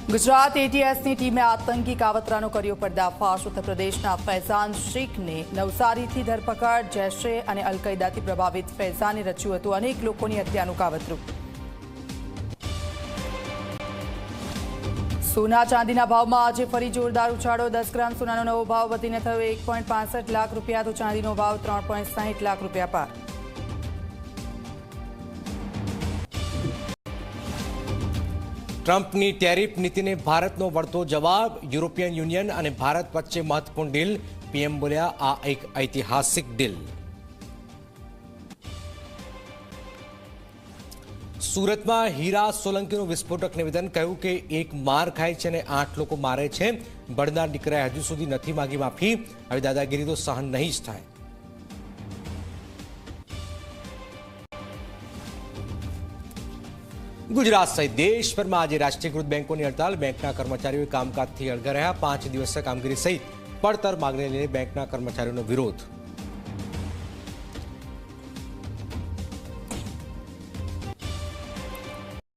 गुजरात एटीएसની ટીમે આતંકી કાવતરાનો કર્યો પર્દાફાશ। ઉત્તર પ્રદેશના ફૈઝાન શેખને નવસારીથી ધરપકડ। જૈશે અને અલ કાયદાથી પ્રભાવિત ફૈઝાને રચ્યું હતું અનેક લોકોની હત્યાનું કાવતરું। સોના ચાંદીના ભાવમાં આજે ફરી જોરદાર ઉછાળો। 10 ગ્રામ સોનાનો નવો ભાવ વધીને થયો 1.65 લાખ રૂપિયા, તો ચાંદીનો ભાવ 3.60 લાખ રૂપિયા પાર। ટ્રમ્પની ટેરિફ નીતિને ભારતનો વળતો જવાબ। યુરોપિયન યુનિયન અને ભારત વચ્ચે મહત્વપૂર્ણ ડીલ। પીએમ બોલ્યા, આ એક ઐતિહાસિક ડીલ। સુરતમાં હીરા સોલંકીનું વિસ્ફોટક નિવેદન। કહ્યું કે એક માર ખાય છે અને 8 લોકો મારે છે। બળનાર દીકરાએ હજુ સુધી નથી માંગી માફી। હવે દાદાગીરી તો સહન નહીં જ થાય। गुजरात सहित देशभर में आज राष्ट्रीयकृत बैंकों की हड़ताल। बैंकना कर्मचारीओ कामकाज थी अड़गा रह्या। 5 दिवसीय कामगीरी सहित पड़तर मांगने लईने बैंकना कर्मचारीओ विरोध।